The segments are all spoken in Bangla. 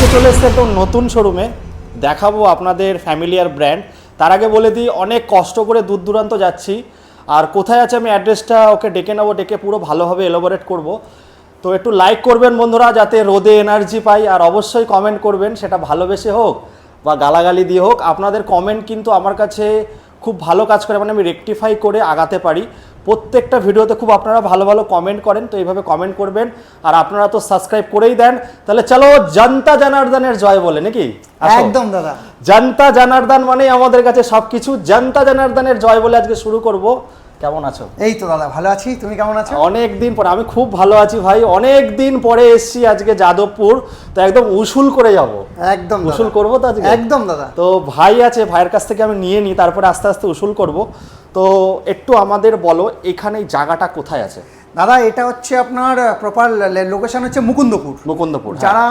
আজকে চলে এসেছে একদম নতুন শোরুমে, দেখাবো আপনাদের ফ্যামিলিয়ার ব্র্যান্ড। তার আগে বলে দিই, অনেক কষ্ট করে দূর দূরান্ত যাচ্ছি, আর কোথায় আছে আমি অ্যাড্রেসটা ওকে ডেকে নেবো, ডেকে পুরো ভালোভাবে এলোবোরেট করব। তো একটু লাইক করবেন বন্ধুরা, যাতে রোদে এনার্জি পাই, আর অবশ্যই কমেন্ট করবেন, সেটা ভালোবেসে হোক বা গালাগালি দিয়ে হোক। আপনাদের কমেন্ট কিন্তু আমার কাছে খুব ভালো কাজ করে, মানে আমি রেকটিফাই করে আগাতে পারি। প্রত্যেকটা ভিডিওতে খুব আপনারা ভালো ভালো কমেন্ট করেন, তো এইভাবে কমেন্ট করবেন। আর আপনারা তো সাবস্ক্রাইব করেই দেন, তাহলে চলো জনতা জনার্দনের জয় বলে নাকি? একদম দাদা, জনতা জনার্দন মানে আমাদের কাছে সবকিছু। জনতা জনার্দনের জয় বলে আজকে শুরু করব। কেমন আছো? এই তো দাদা ভালো আছি, তুমি কেমন আছো? অনেক দিন পরে। আমি খুব ভালো আছি ভাই, অনেক দিন পরে এসেছি আজকে যাদবপুর, তো একদম উসুল করে যাব। একদম উসুল করবো তো আজকে, একদম দাদা। তো ভাই আছে, ভাইয়ের কাছ থেকে আমি নিয়ে নিই, তারপরে আস্তে আস্তে উসুল করব। তো একটু আমাদের বলো, এখানে এই জায়গাটা কোথায় আছে? দাদা এটা হচ্ছে আপনার প্রপার লোকেশন হচ্ছে মুকুন্দপুর। মুকুন্দপুর। যারা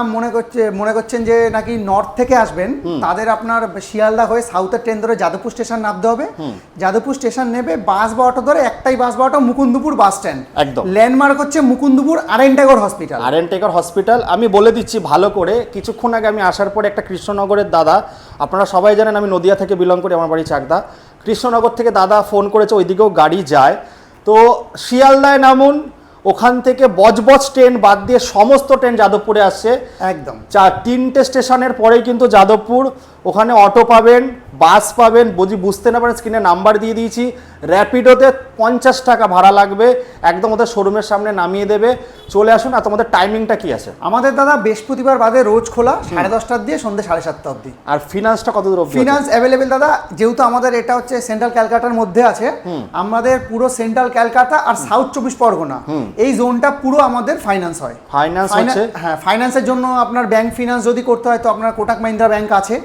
মনে করছেন যে নাকি নর্থ থেকে আসবেন, তাদের আপনার শিয়ালদা হয়ে সাউথের ট্রেন ধরে যাদবপুর স্টেশন নামতে হবে। যাদবপুর স্টেশন নেবে বাস বা অটো ধরে, একটাই বাস বা অটো, মুকুন্দপুর বাস স্ট্যান্ড। একদম ল্যান্ডমার্ক হচ্ছে মুকুন্দপুর আরএন-টেগর হসপিটাল। আরএন-টেগর হসপিটাল। আমি বলে দিচ্ছি ভালো করে, কিছুক্ষণ আগে আমি আসার পরে একটা কৃষ্ণনগরের দাদা, আপনারা সবাই জানেন আমি নদিয়া থেকে বিলং করি, আমার বাড়ি চাকদা। কৃষ্ণনগর থেকে দাদা ফোন করেছে, ওইদিকেও গাড়ি যায়। তো শিয়ালদায় নামুন, ওখান থেকে বজবজ ট্রেন বাদ দিয়ে সমস্ত ট্রেন যাদবপুরে আসছে। একদম তিনটে স্টেশনের পরেই কিন্তু যাদবপুর। ওখানে অটো পাবেন, বাস পাবেন, বুঝতে না পারেন স্ক্রিনে নাম্বার দিয়ে দিয়েছি। র্যাপিডোতে 50 টাকা ভাড়া লাগবে, একদম ওদের শোরুমের সামনে নামিয়ে দেবে। চলে আসুন। আর তোমাদের টাইমিংটা কি আছে? আমাদের দাদা বৃহস্পতিবার বাদে রোজ খোলা 7:30 দিয়ে সন্ধ্যে 7:30 অবধি। আর ফিনান্সটা কত দূর অবধি? ফিনান্স অ্যাভেলেবেল দাদা, যেহেতু আমাদের এটা হচ্ছে সেন্ট্রাল ক্যালকাটার মধ্যে আছে, আমাদের পুরো সেন্ট্রাল ক্যালকাটা আর সাউথ 24 পরগনা এই জোনটা পুরো আমাদের ফাইন্যান্স হয়। ফাইন্যান্স হচ্ছে? হ্যাঁ, ফাইন্যান্সের জন্য আপনার ব্যাংক ফিনান্স যদি করতে হয় তো আপনার কোটাক মাহিন্দ্রা ব্যাংক আছে,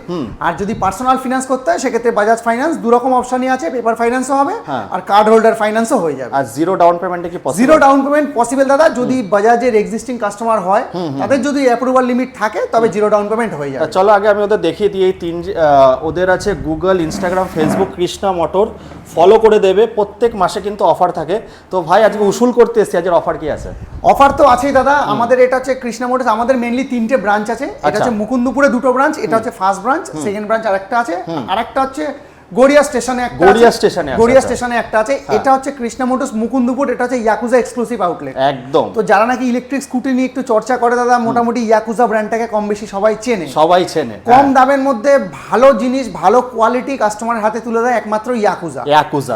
আর যদি পার্সোনাল ফিনান্স করতে হয় সেক্ষেত্রে বাজাজ ফাইন্যান্স। দু রকম অপশনই আছে, পেপার ফাইন্যান্সও হবে আর কার্ড হোল্ডার ফাইন্যান্সও হয়ে যাবে। আর জিরো ডাউন পেমেন্টে কি possible? Zero down payment possible দাদা, যদি বাজাজের এক্সিস্টিং কাস্টমার হয়, তাদের যদি অ্যাপ্রুভাল লিমিট থাকে তবে জিরো ডাউন পেমেন্ট হয়ে যাবে। চলো আগে আমি ওদের দেখিয়ে দিই। এই ওদের আছে Google, Instagram, Facebook, Krishna motor, follow করে দেবে। প্রত্যেক মাসে কিন্তু অফার থাকে। তো ভাই আজকে উসুল করতে এসেছি, আজকের অফার কি আছে? অফার তো আছেই দাদা। আমাদের এটা হচ্ছে কৃষ্ণা মোটরস, আমাদের মেইনলি 3টে ব্রাঞ্চ আছে। এটা হচ্ছে মুকুন্দপুরে 2টো ব্রাঞ্চ, এটা হচ্ছে ফার্স্ট ব্রাঞ্চ। সেকেন্ড ব্রাঞ্চ আরেকটা আছে, আরেকটা হচ্ছে গড়িয়া স্টেশনে একটা আছে। গড়িয়া স্টেশনে একটা আছে। এটা হচ্ছে কৃষ্ণা মোটরস মুকুন্দপুর, এটা হচ্ছে ইয়াকুজা এক্সক্লুসিভ আউটলেট। একদম। তো যারা নাকি ইলেকট্রিক স্কুটি নিয়ে একটু চর্চা করে দাদা, মোটামুটি ইয়াকুজা ব্র্যান্ডটাকে কম বেশি সবাই চেনে। কম দামের মধ্যে ভালো জিনিস, ভালো কোয়ালিটি কাস্টমারের হাতে তুলে দেয় একমাত্র ইয়াকুজা।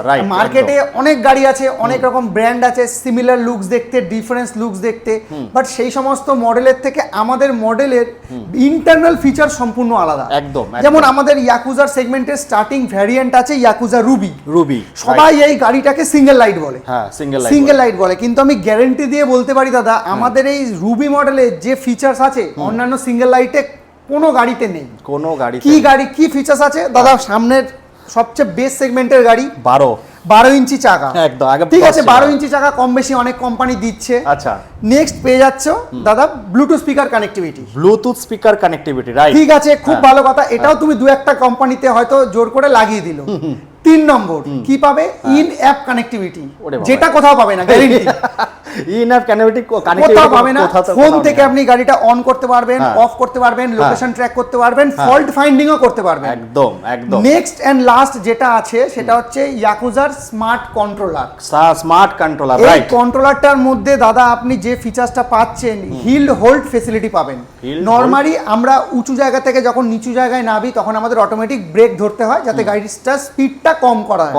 রাইট। মার্কেটে অনেক গাড়ি আছে, অনেক রকম ব্র্যান্ড আছে, সিমিলার লুকস দেখতে, ডিফারেন্স লুকস দেখতে, বাট সেই সমস্ত মডেলের থেকে আমাদের মডেলের ইন্টারনাল ফিচার সম্পূর্ণ আলাদা। একদম। যেমন আমাদের ইয়াকুজার সেগমেন্টের স্টার্টিং ভ্যারিয়েন্ট আছে ইয়াকুজা রুবি। সবাই এই গাড়িটাকে সিঙ্গেল লাইট বলে। হ্যাঁ, সিঙ্গেল লাইট বলে, কিন্তু আমি গ্যারান্টি দিয়ে বলতে পারি দাদা, আমাদের এই রুবি মডেলে যে ফিচার্স আছে অন্যান্য সিঙ্গেল লাইটে কোনো গাড়িতে নেই। কি ফিচার্স আছে দাদা? সামনের সবচেয়ে বেস্ট সেগমেন্টের গাড়ি, 12 ইঞ্চি চাকা। একদম, ঠিক আছে, 12 ইঞ্চি চাকা কম বেশি অনেক কোম্পানি দিচ্ছে। আচ্ছা, নেক্সট পেয়ে যাচ্ছ দাদা ব্লুটুথ স্পিকার কানেক্টিভিটি। রাইট, ঠিক আছে, খুব ভালো কথা। এটাও তুমি দু একটা কোম্পানিতে হয়তো জোর করে লাগিয়ে দিল। 3 নম্বর কি পাবে? ইন অ্যাপ কানেক্টিভিটি, যেটা কোথাও পাবে না, গ্যারান্টি। ইন অ্যাপ কানেক্টিভিটি কোথাও পাবে না। ফোন থেকে আপনি গাড়িটা অন করতে পারবেন, অফ করতে পারবেন, লোকেশন ট্র্যাক করতে পারবেন, ফল্ট ফাইন্ডিংও করতে পারবেন। একদম। নেক্সট এন্ড লাস্ট যেটা আছে সেটা হচ্ছে ইয়াকুজার স্মার্ট কন্ট্রোলার। রাইট। এই কন্ট্রোলারটার মধ্যে দাদা আপনি যে ফিচারসটা পাচ্ছেন, হিল হোল্ড ফ্যাসিলিটি পাবেন। নরমালি আমরা উঁচু জায়গা থেকে যখন নিচু জায়গায় নামি তখন আমাদের অটোমেটিক ব্রেক ধরতে হয় যাতে গাড়িটার স্পিডটা কম করা হয়।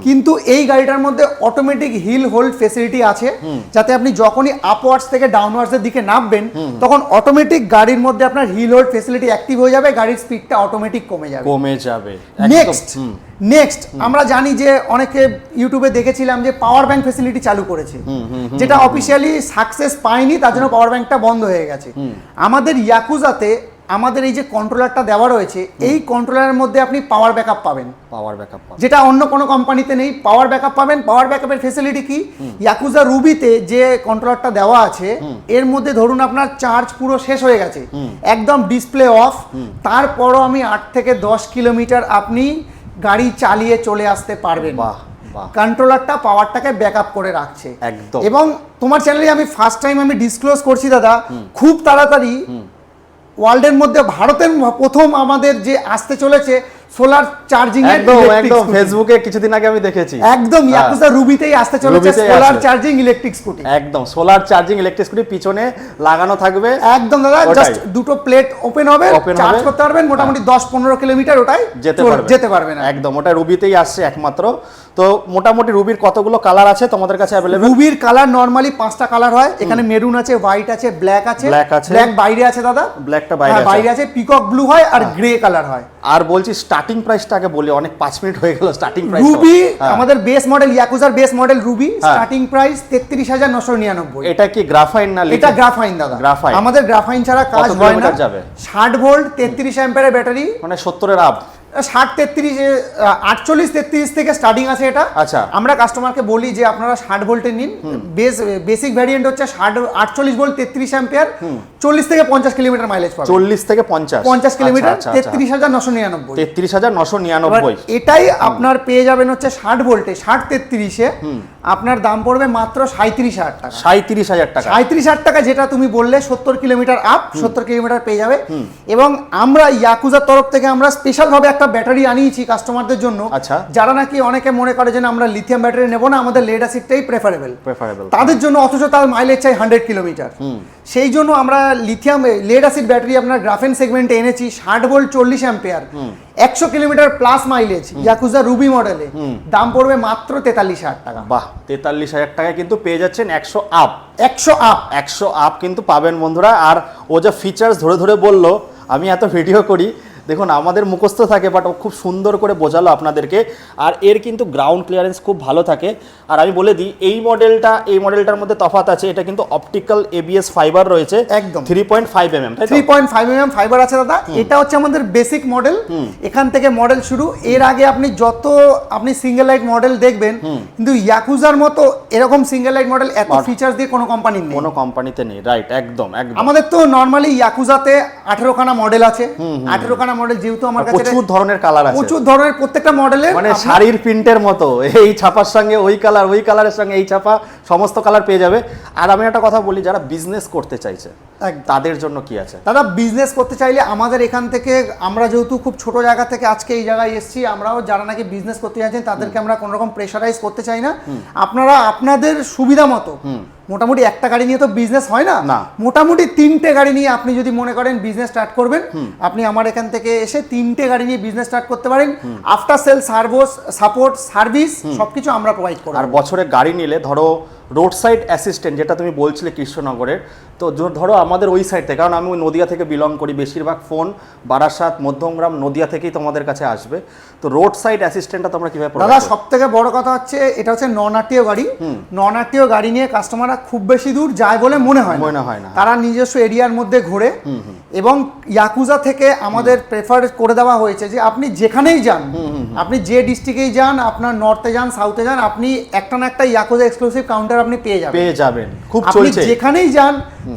কিন্তু এই গাড়িটার মধ্যে অটোমেটিক হিল হোল্ড ফ্যাসিলিটি আছে, যাতে আপনি যখনই আপওয়ার্ডস থেকে ডাউনওয়ার্ডস এর দিকে নামবেন তখন অটোমেটিক গাড়ির মধ্যে আপনার হিল হোল্ড ফ্যাসিলিটি অ্যাক্টিভ হয়ে যাবে, গাড়ির স্পিডটা অটোমেটিক কমে যাবে। নেক্সট আমরা জানি যে অনেকে ইউটিউবে দেখেছিলাম যে পাওয়ার ব্যাংক ফ্যাসিলিটি চালু করেছে, যেটা অফিসিয়ালি সাকসেস পায়নি, তার জন্য পাওয়ার ব্যাংকটা বন্ধ হয়ে গেছে। আমাদের ইয়াকুজাতে আমাদের এই যে কন্ট্রোলারটা দেওয়া রয়েছে, এই কন্ট্রোলারের মধ্যে আপনি পাওয়ার ব্যাকআপ পাবেন, যেটা অন্য কোনো কোম্পানিতে নেই। পাওয়ার ব্যাকআপ পাবেন। পাওয়ার ব্যাকআপের ফ্যাসিলিটি কি? ইয়াকুজা রুবিতে যে কন্ট্রোলারটা দেওয়া আছে এর মধ্যে ধরুন আপনার চার্জ পুরো শেষ হয়ে গেছে, একদম ডিসপ্লে অফ, তারপরও আমি 8 থেকে 10 কিলোমিটার আপনি গাড়ি চালিয়ে চলে আসতে পারবেন। কন্ট্রোলারটা পাওয়ারটাকে ব্যাকআপ করে রাখছে। এবং তোমার চ্যানেলে আমি ফার্স্ট টাইম আমি ডিসক্লোজ করছি দাদা, খুব তাড়াতাড়ি ওয়ার্ল্ডের মধ্যে ভারতের প্রথম আমাদের যে আসতে চলেছে সোলার চার্জিং এর একদম electric একদম scooty। ফেসবুকে কিছুদিন আগে আমি দেখেছি একদম ইয়াকুজা রুবিতেই আসতে চলেছে রুবিতেই সোলার আসবে। Charging electric scooty. একদম সোলার চার্জিং ইলেকট্রিক স্কুটি পিছনে লাগানো থাকবে একদম দাদা, ওটাই। জাস্ট দুটো প্লেট ওপেন হবে, Open চার্জ হবে। করতে পারবেন মোটামুটি 10-15 কিলোমিটার ওটাই যেতে পারবেন। একদম ওটা রুবিতেই আসছে একমাত্র। তো মোটামুটি রুবির কতগুলো কালার আছে তোমাদের কাছে অ্যাভেলেবল? রুবির কালার নরমালি 5টা কালার হয়, এখানে মেরুন আছে, হোয়াইট আছে, ব্ল্যাক আছে। Black আছে। ব্ল্যাক বাইরে আছে দাদা, ব্ল্যাকটা বাইরে হ্যাঁ আছে। বাইরে আছে, পিকক ব্লু হয় আর গ্রে কালার হয়। আর বলছি স্টার্টিং প্রাইসটা আগে বলি, অনেক 5 মিনিট হয়ে গেল স্টার্টিং প্রাইস। রুবি আমাদের বেস মডেল, ইয়াকুজার বেস মডেল রুবি, হ্যাঁ। Starting price 33,999। এটা কি গ্রাফাইন না এটা লিথিয়াম? গ্রাফাইন দাদা, গ্রাফাইন। আমাদের গ্রাফাইন ছাড়া কাজ কত হয় না। কিলোমিটার যাবে? 60 ভোল্ট 33 অ্যাম্পিয়ারের ব্যাটারি, মানে 70-এর আপ। 48-33 থেকে স্টার্টিং আছে এটা। আচ্ছা। আমরা কাস্টমারকে বলি যে আপনারা 60 ভোল্টের নিন, বেসিক ভ্যারিয়েন্ট হচ্ছে 48 ভোল্ট 33 অ্যাম্পিয়ার, 40 থেকে 50 কিলোমিটার মাইলেজ পাবে। 40 থেকে 50 50 কিলোমিটার, আচ্ছা, আচ্ছা, আচ্ছা। 33,999। 33,999। এটাই আপনার পেয়ে যাবেন হচ্ছে 60 ভোল্টে 60-33-এ আপনার দাম পড়বে মাত্র 37,000 টাকা। 37,000 টাকা। 37,000 টাকা, যেটা তুমি বললে 70 কিলোমিটার আপ, 70 কিলোমিটার পেয়ে যাবে। এবং আমরা ইয়াকুজার তরফ থেকে আমরা স্পেশাল ভাবে একটা ব্যাটারি আনিয়েছি কাস্টমারদের জন্য, আচ্ছা। যারা নাকি অনেকে মনে করে যে না, আমরা লিথিয়াম ব্যাটারি নেব না, আমাদের লেড অ্যাসিডটাই প্রেফারেবল প্রেফারেবল তাদের জন্য, অথচ তার মাইলেজ চাই 100 কিলোমিটার। সেই জন্য আমরা লিথিয়াম লেড অ্যাসিড ব্যাটারি আপনার গ্রাফেন সেগমেন্টে এনেছি, 60 volt 40 ampere, 100 kilometre plus mileage, yakuza Ruby মডেলে, দাম পড়বে মাত্র 43,000 টাকা। বাহ, 43,000 টাকায় কিন্তু পেয়ে যাচ্ছেন 100 আপ। 100 আপ 100 আপ কিন্তু পাবেন বন্ধুরা। আর ও যা ফিচার্স ধরে ধরে বললো, আমি এত ভিডিও করি, দেখুন আমাদের মুখস্থ থাকে, বাট ও খুব সুন্দর করে বোঝালো আপনাদেরকে। আর এর কিন্তু গ্রাউন্ড ক্লিয়ারেন্স খুব ভালো থাকে। আর আমি বলে দিই, এই মডেলটার মধ্যে তফাৎ আছে, এটা কিন্তু অপটিক্যাল ABS ফাইবার রয়েছে, একদম 3.5 mm, তাই তো? 3.5 mm ফাইবার আছে দাদা। এটা হচ্ছে আমাদের বেসিক মডেল, এখান থেকে মডেল শুরু। এর আগে আপনি সিঙ্গেল লাইট মডেল দেখবেন, কিন্তু ইয়াকুজার মতো এরকম সিঙ্গেল লাইট মডেল এত ফিচার্স দিয়ে কোনো কোম্পানির নেই, কোনো কোম্পানিতে নেই। রাইট, একদম একদম। আমাদের তো নরমালি ইয়াকুজাতে 18খানা মডেল আছে, 18খানা মডেল, যেহেতু আমার কাছে প্রচুর ধরনের কালার আছে, প্রচুর ধরনের প্রত্যেকটা মডেলের, মানে শাড়ির প্রিন্টের মতো, এই ছাপার সঙ্গে ওই কালার, ওই কালারের সঙ্গে এই ছাপা, সমস্ত কালার পেয়ে যাবে। আর আমি একটা কথা বলি, যারা বিজনেস করতে চাইছে তাদের জন্য কি আছে দাদা? বিজনেস করতে চাইলে আমাদের এখান থেকে, আমরা যেহেতু খুব ছোট জায়গা থেকে আজকে এই জায়গায় এসেছি, আমরাও যারা নাকি বিজনেস করতে চাইছেন তাদেরকে আমরা কোনো রকম প্রেশারাইজ করতে চাই না। আপনারা আপনাদের সুবিধা মতো, মোটামুটি একটা গাড়ি নিয়ে তো বিজনেস হয় না, মোটামুটি 3টে গাড়ি নিয়ে আপনি যদি মনে করেন বিজনেস স্টার্ট করবেন, আপনি আমার এখান থেকে এসে 3টে গাড়ি নিয়ে বিজনেস স্টার্ট করতে পারেন। আফটার সেল সাপোর্ট সার্ভিস সবকিছু আমরা প্রোভাইড করি। আর বছরে গাড়ি নিলে ধরো রোড সাইড অ্যাসিস্ট্যান্ট, যেটা তুমি বলছিলে কৃষ্ণনগরের, তো ধরো আমাদের ওই সাইড থেকে, কারণ আমি ওই নদিয়া থেকে বিলং করি, বেশিরভাগ ফোন বারাসাত, মধ্যমগ্রাম, নদিয়া থেকেই তোমাদের কাছে আসবে। তো রোড সাইড অ্যাসিস্ট্যান্টটা তোমরা কিভাবে দাদা? সব থেকে বড় কথা হচ্ছে, এটা হচ্ছে নন আরটিও গাড়ি। নন আরটিও গাড়ি নিয়ে কাস্টমাররা খুব বেশি দূর যায় বলে মনে হয় না, তারা নিজস্ব এরিয়ার মধ্যে ঘোরে। এবং ইয়াকুজা থেকে আমাদের প্রেফার করে দেওয়া হয়েছে যে আপনি যেখানেই যান, আপনি যে ডিস্ট্রিক্টেই যান, আপনার নর্থে যান, সাউথে যান, আপনি একটা না একটা ইয়াকুজা এক্সক্লুসিভ কাউন্টার আপনি পেয়ে যাবেন। খুব আপনি চলছে, যেখানেই যান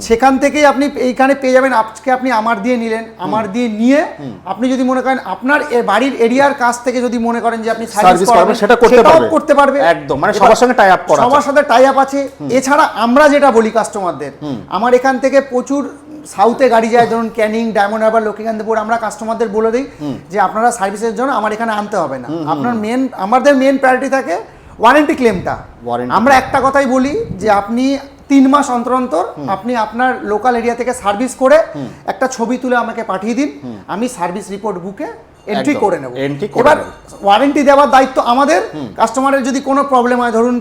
সেখান থেকেই আপনি এইখানে পেয়ে যাবেন। আজকে আপনি আমার দিয়ে নিলেন, আমার দিয়ে নিয়ে আপনি যদি মনে করেন আপনার বাড়ির এরিয়ার কাছ থেকে যদি মনে করেন যে আপনি সার্ভিস করবেন, সেটা করতে পারবে একদম। মানে সবার সঙ্গে টাই আপ করা, সবার সাথে টাই আপ আছে। এছাড়া আমরা যেটা বলি কাস্টমারদের, আমার এখান থেকে প্রচুর সাউথে গাড়ি যায়, ধরুন ক্যানিং, ডায়মন্ড হারবার, লক্ষ্মীকান্তপুর, আমরা কাস্টমারদের বলে দিই যে আপনারা সার্ভিসের জন্য আমার এখানে আনতে হবে না। আমাদের মেন প্রায়োরিটি থাকে ওয়ারেন্টি ক্লেমটা। আমরা একটা কথাই বলি যে আপনি 3 মাস অন্তর অন্তর আপনি আপনার লোকাল এরিয়া থেকে সার্ভিস করে একটা ছবি তুলে আমাকে পাঠিয়ে দিন, আমি সার্ভিস রিপোর্ট বুকে এন্ট্রি করে নেব। এবার ওয়ারেন্টি দেওয়ার দায়িত্ব আমাদের। কাস্টমারের যদি কোনো প্রবলেম হয়, ধরুন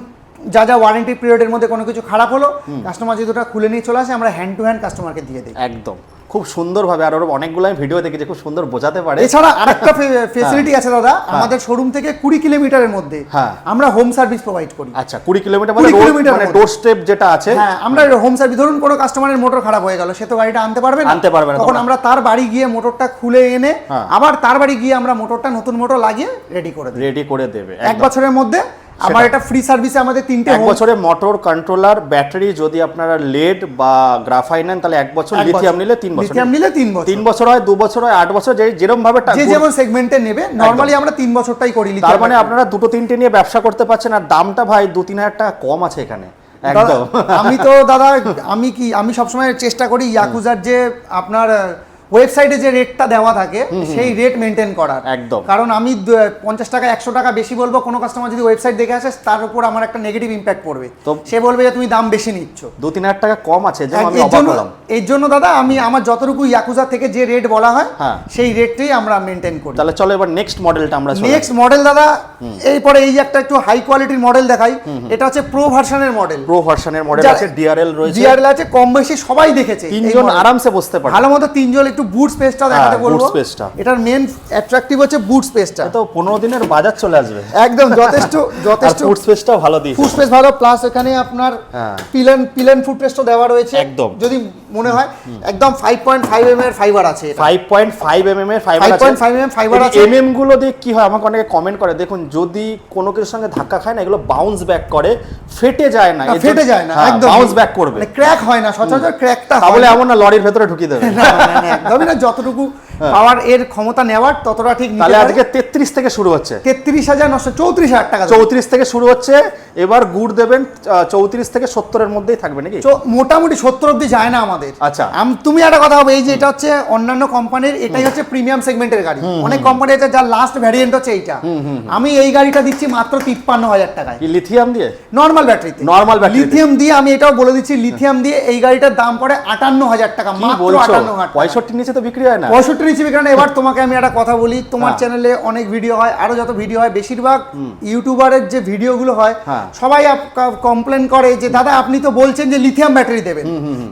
যা ওয়ারেন্টি পিরিয়ডের মধ্যে কোনো কিছু খারাপ হলো, কাস্টমার যদি ওটা খুলে নিয়ে চলে আসে, আমরা হ্যান্ড টু হ্যান্ড কাস্টমারকে দিয়ে দিই। একদম খুব সুন্দরভাবে। আর ওর অনেকগুলো আমি ভিডিও দেখেছি, খুব সুন্দর বোঝাতে পারে। এছাড়া আরেকটা ফেসিলিটি আছে দাদা, আমাদের শোরুম থেকে 20 কিলোমিটারের মধ্যে আমরা হোম সার্ভিস প্রোভাইড করি। আচ্ছা, 20 কিলোমিটার মানে ডোর স্টেপ যেটা আছে, হ্যাঁ, আমরা হোম সার্ভিস। ধরুন কোনো কাস্টমারের মোটর খারাপ হয়ে গেল, সে তো গাড়িটা আনতে পারবে না, তখন আমরা তার বাড়ি গিয়ে মোটরটা খুলে এনে আবার তার বাড়ি গিয়ে আমরা মোটরটা, নতুন মোটর লাগিয়ে রেডি করে দেবে 1 বছরের মধ্যে। আমার এটা ফ্রি সার্ভিসে আমাদের 3টে 1 বছরে মোটর, কন্ট্রোলার, ব্যাটারি, যদি আপনারা লেড বা গ্রাফাইন নেন তাহলে 1 বছর, লিথিয়াম নিলে 3 বছর, 3 বছর হয়, 2 বছর হয়, 8 বছর, যেরকম ভাবে যেমন সেগমেন্টে নেবে। নরমালি আমরা 3 বছরটাই করি। তার মানে আপনারা 2-3টে নিয়ে ব্যবসা করতে পারছেন। আর দামটা ভাই 2-3 হাজার টাকা কম আছে এখানে, একদম। আমি তো দাদা, আমি সবসময় চেষ্টা করি ইয়াকুজার যে আপনার ওয়েবসাইটে যে রেটটা দেওয়া থাকে সেই রেট মেনটেন করার। একদম। কারণ আমি 50 টাকা 100 টাকা বেশি বলবো, কোনো কাস্টমার যদি ওয়েবসাইট দেখে আসে তার উপর আমার একটা নেগেটিভ ইম্প্যাক্ট পড়বে, তো সে বলবে যে তুমি দাম বেশি নিচ্ছ। 2-3 টাকা কম আছে, যেমন আমি এর অবাক জন্য হলাম। এর জন্য দাদা আমি আমার যতটুকু ইয়াকুজা থেকে যে রেট বলা হয় হ্যাঁ। সেই রেটটাই আমরা মেনটেন করি। তাহলে চলো এবার নেক্সট মডেলটা আমরা চলে নেক্সট মডেল দাদা, এরপরে এই যে একটা একটু হাই কোয়ালিটির মডেল দেখাই। এটা হচ্ছে প্রো ভার্সনের মডেল। প্রো ভার্সনের মডেল আছে, ডিআরএল রয়েছে, ডিআরএল আছে, কম বেশি সবাই দেখেছে। তিনজন আরামসে বসতে পারে, ভালো মতো তিনজন। একটু বুট স্পেসটা দেখাতে বলবো। বুট স্পেসটা এটার মেন অ্যাট্রাকটিভ হচ্ছে বুট স্পেসটা। তো 15 দিনের বাজার চলে আসবে একদম যথেষ্ট যথেষ্ট। ফুড স্পেসটাও ভালো দিয়েছে, ফুড স্পেস ভালো, প্লাস এখানে আপনার পিলেন ফুড পেস্টও দেওয়া রয়েছে। একদম। যদি মনে হয় একদম 5.5 mm এর ফাইবার আছে। 5.5 mm এর ফাইবার আছে। 5.5 mm ফাইবার আছে। mm গুলো দিয়ে কি হয়, আমাকে অনেকে কমেন্ট করে, দেখুন যদি কোনো কিছুর সঙ্গে ধাক্কা খায় না, এগুলো বাউন্স ব্যাক করে, ফেটে যায় না, ফেটে যায় না, একদম বাউন্স ব্যাক করবে, মানে ক্র্যাক হয় না সচরাচর। ক্র্যাকটা তাহলে এমন না লরির ভেতরে ঢুকিয়ে দেবে, না একদমই না। যতটুকু পাওয়ার এর ক্ষমতা নেওয়ার ততটা ঠিক নিতে তাহলে পারে। আজকে 33 থেকে শুরু হচ্ছে, 33,934 টাকা। 34 থেকে শুরু হচ্ছে। এবার গুড় দেবেন 34 থেকে 70 এর মধ্যেই থাকবে নাকি? মোটামুটি 70 অবধি যায় না আমাদের। আচ্ছা। তুমি একটা কথা হবে, এই যে এটা হচ্ছে অন্যান্য কোম্পানির, এটাই হচ্ছে প্রিমিয়াম সেগমেন্টের গাড়ি। অনেক কোম্পানি আছে যার লাস্ট ভ্যারিয়েন্ট হচ্ছে এইটা। আমি এই গাড়িটা দিচ্ছি মাত্র 53,000 টাকায়। কি লিথিয়াম দিয়ে? নর্মাল ব্যাটারিতে। নর্মাল ব্যাটারি লিথিয়াম দিয়ে, আমি এটাও বলে দিচ্ছি, লিথিয়াম দিয়ে এই গাড়িটার দাম পড়ে 58,000 টাকা, মাত্র 58,000 টাকা। 65 নিচে তো বিক্রি হয় না। 65 নিচে বিক্রি হয় না। এবার তোমাকে আমি একটা কথা বলি, তোমার চ্যানেলে অনেক ভিডিও হয়, আরো যত ভিডিও হয়, বেশিরভাগ ইউটিউবারের যে ভিডিওগুলো হয়, সবাই কমপ্লেন করে যে দাদা আপনি তো বলছেন যে লিথিয়াম ব্যাটারি দেবেন,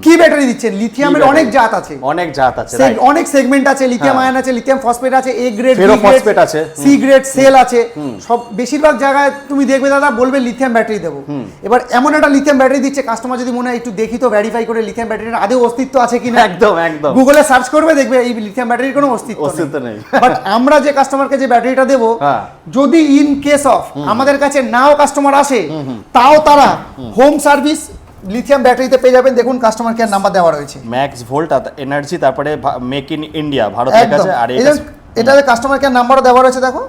কি ব্যাটারি দিচ্ছেন? লিথিয়ামের অনেক জাত আছে, অনেক জাত আছে, অনেক সেগমেন্ট আছে। লিথিয়াম আয়ন আছে, লিথিয়াম ফসফেট আছে, এ গ্রেড, ফেরো ফসফেট আছে, সি গ্রেড, সেল আছে। সব বেশিরভাগ জায়গায় তুমি দেখবে দাদা বলবে লিথিয়াম ব্যাটারি দেবো। এবার এমন একটা লিথিয়াম ব্যাটারি দিচ্ছে, কাস্টমার যদি মনে হয় একটু দেখি তো ভেরিফাই করে লিথিয়াম ব্যাটারির আদৌ অস্তিত্ব আছে কিনা, একদম একদম গুগলে সার্চ করবে, দেখবে এই লিথিয়াম ব্যাটারির কোনো অস্তিত্ব নেই। বাট আমরা যে কাস্টমারকে যে ব্যাটারিটা দেবো, যদি ইন কেস অফ আমাদের কাছে নাও কাস্টমার আসে, তাও তারা হোম সার্ভিস লিথিয়াম ব্যাটারিতে পেয়ে যাবেন। দেখুন কাস্টমার কেয়ার নাম্বার দেওয়া রয়েছে, ম্যাক্স ভোল্ট এনার্জি, তারপরে মেক ইন ইন্ডিয়া, ভারতের কাছে। আর এটা কাস্টমার কেয়ার নাম্বারও দেওয়া রয়েছে, দেখো।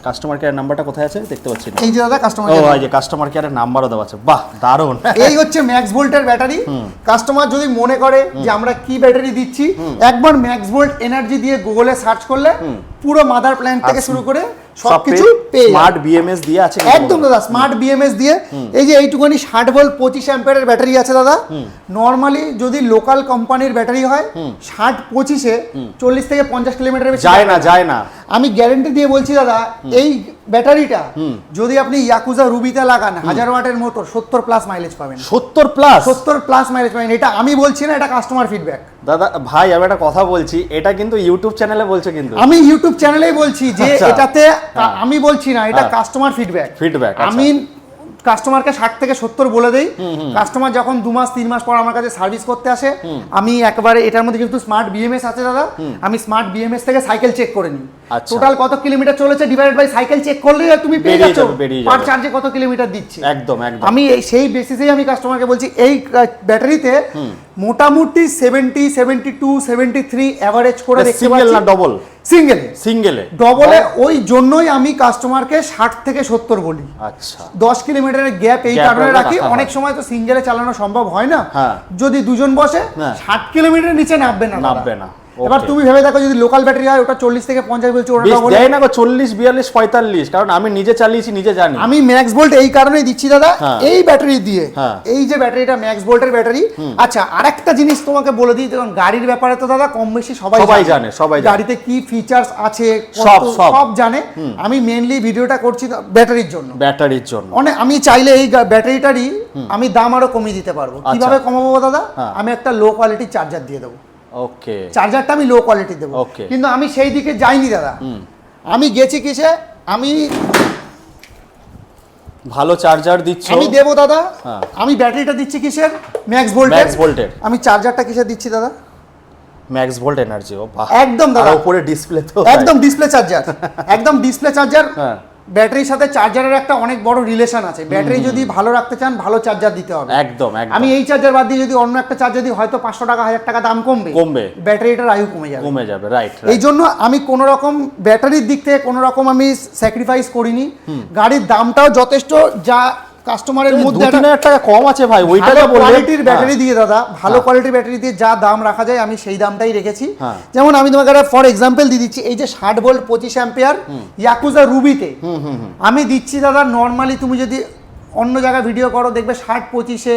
কাস্টমার কেয়ার নাম্বারটা কোথায় আছে দেখতে পাচ্ছি না। এই যে দাদা কাস্টমার কেয়ার, এই যে কাস্টমার কেয়ারের নাম্বারও দেওয়া আছে। বাহ, দারুণ। এই হচ্ছে ম্যাক্স ভোল্টের ব্যাটারি। কাস্টমার যদি মনে করে যে আমরা কি ব্যাটারি দিচ্ছি, একবার ম্যাক্স ভোল্ট এনার্জি দিয়ে গুগলে সার্চ করলে পুরো মাদার প্ল্যান্ট থেকে শুরু করে সবকিছু পেয়ে স্মার্ট বিএমএস দিয়ে আছে। একদম দাদা, স্মার্ট বিএমএস দিয়ে। এই যে এইটুকুনি 60 ভোল্ট 25 অ্যাম্পিয়ারের ব্যাটারি আছে দাদা। নরমালি যদি লোকাল কোম্পানির ব্যাটারি হয় 60-25-এ 40 থেকে 50 কিলোমিটার বেশি যায় না। আমি গ্যারান্টি দিয়ে বলছি দাদা, এই ব্যাটারিটা যদি আপনি ইয়াকুজা রুবিতে লাগান 1000 ওয়াটের মোটর, 70 প্লাস মাইলেজ পাবেন। 70 প্লাস মাইলেজ পাবেন। এটা আমি বলছি না, এটা কাস্টমার ফিডব্যাক। দাদা ভাই আমি একটা কথা বলছি, এটা কিন্তু ইউটিউব চ্যানেলে বলছে, কিন্তু আমি ইউটিউব চ্যানেলেই বলছি যে এটাতে আমি বলছি না, এটা কাস্টমার ফিডব্যাক। আমি কাস্টমারকে 60 থেকে 70 বলে দেই। কাস্টমার যখন 2 মাস 3 মাস পর আমার কাছে সার্ভিস করতে আসে, আমি একবারে এটার মধ্যে যেহেতু স্মার্ট বিএমএস আছে দাদা, আমি স্মার্ট বিএমএস থেকে সাইকেল চেক করে নিই। টোটাল কত কিলোমিটার চলেছে ডিভাইডেড বাই সাইকেল চেক করলে তুমি পেয়ে যাচ্ছ পার চার্জে কত কিলোমিটার দিচ্ছে। একদম। আমি সেই বেসিসেই আমি কাস্টমারকে বলছি এই ব্যাটারিতে মোটামুটি 70, 72, 73 এভারেজ করে দেখতে পাচ্ছি। সিঙ্গেল না ডবল? সিঙ্গেলে। ডবলে ওই জন্যই আমি কাস্টমারকে 60 থেকে 70 বলি। আচ্ছা, 10 কিলোমিটারের গ্যাপ এই কারণে রাখি। অনেক সময় তো সিঙ্গেলে চালানো সম্ভব হয় না, যদি দুজন বসে 60 কিলোমিটার নিচে নামবে না। এবার তুমি ভেবে দেখো, যদি লোকাল ব্যাটারি হয় ওটা 40 থেকে 50 বলছে, ওটা দেয় না 40, 42, 45, কারণ আমি নিজে চালিয়েছি, নিজে জানি। আমি ম্যাক্স ভোল্ট এই কারণেই দিচ্ছি দাদা, এই ব্যাটারি দিয়ে। এই যে ব্যাটারিটা ম্যাক্স ভোল্টের ব্যাটারি। আচ্ছা, আরেকটা জিনিস তোমাকে বলে দিই, দেখুন গাড়ির ব্যাপারে তো দাদা কম বেশি সবাই জানে, গাড়িতে কি ফিচার্স আছে সব জানে। আমি মেইনলি ভিডিওটা করছি ব্যাটারির জন্য। অনেক আমি চাইলে এই ব্যাটারিটারই আমি দাম আরো কমিয়ে দিতে পারবো। কিভাবে কমাবো দাদা? আমি একটা লো কোয়ালিটির চার্জার দিয়ে দেবো। ওকে, চার্জারটা আমি লো কোয়ালিটি দেবো, কিন্তু আমি সেই দিকে যাইনি দাদা। আমি গেছি কিসে, আমি ভালো চার্জার দিচ্ছি আমি দেবো দাদা। আমি ব্যাটারিটা দিচ্ছি কিসের? ম্যাক্স ভোল্টের। আমি চার্জারটা কিসের দিচ্ছি দাদা? Max volt energy. ও বাহ, একদম দাদা, আর উপরে ডিসপ্লে তো একদম ডিসপ্লে চার্জার। একদম ডিসপ্লে চার্জার। ব্যাটারির সাথে চার্জারের একটা অনেক বড় রিলেশন আছে। ব্যাটারি যদি ভালো রাখতে চান, ভালো চার্জার দিতে হবে। একদম। আমি এই চার্জার বাদ দিয়ে যদি অন্য একটা চার্জার দিই, হয়তো 500 টাকা 1000 টাকা দাম কমবে, ব্যাটারিটার আয়ু কমে যাবে। রাইট। এই জন্য আমি কোনো রকম ব্যাটারির দিক থেকে কোনো রকম আমি স্যাক্রিফাইস করিনি। গাড়ির দামটাও যথেষ্ট যা কাস্টমারের মধ্যে 2-3,000 টাকা কম আছে ভাই, ওইটা ভালো বললেন। কোয়ালিটির ব্যাটারি দিয়ে দাদা, ভালো কোয়ালিটির ব্যাটারি দিয়ে যা দাম রাখা যায় আমি সেই দামটাই রেখেছি। যেমন আমি তোমাকে একটা ফর এক্সাম্পল দিয়ে দিচ্ছি, এই যে 60 ভোল্ট 25 অ্যাম্পিয়ার ইয়াকুজা রুবিতে আমি দিচ্ছি দাদা, নর্মালি তুমি যদি অন্য জায়গায় ভিডিও করো দেখবে 60-25-এ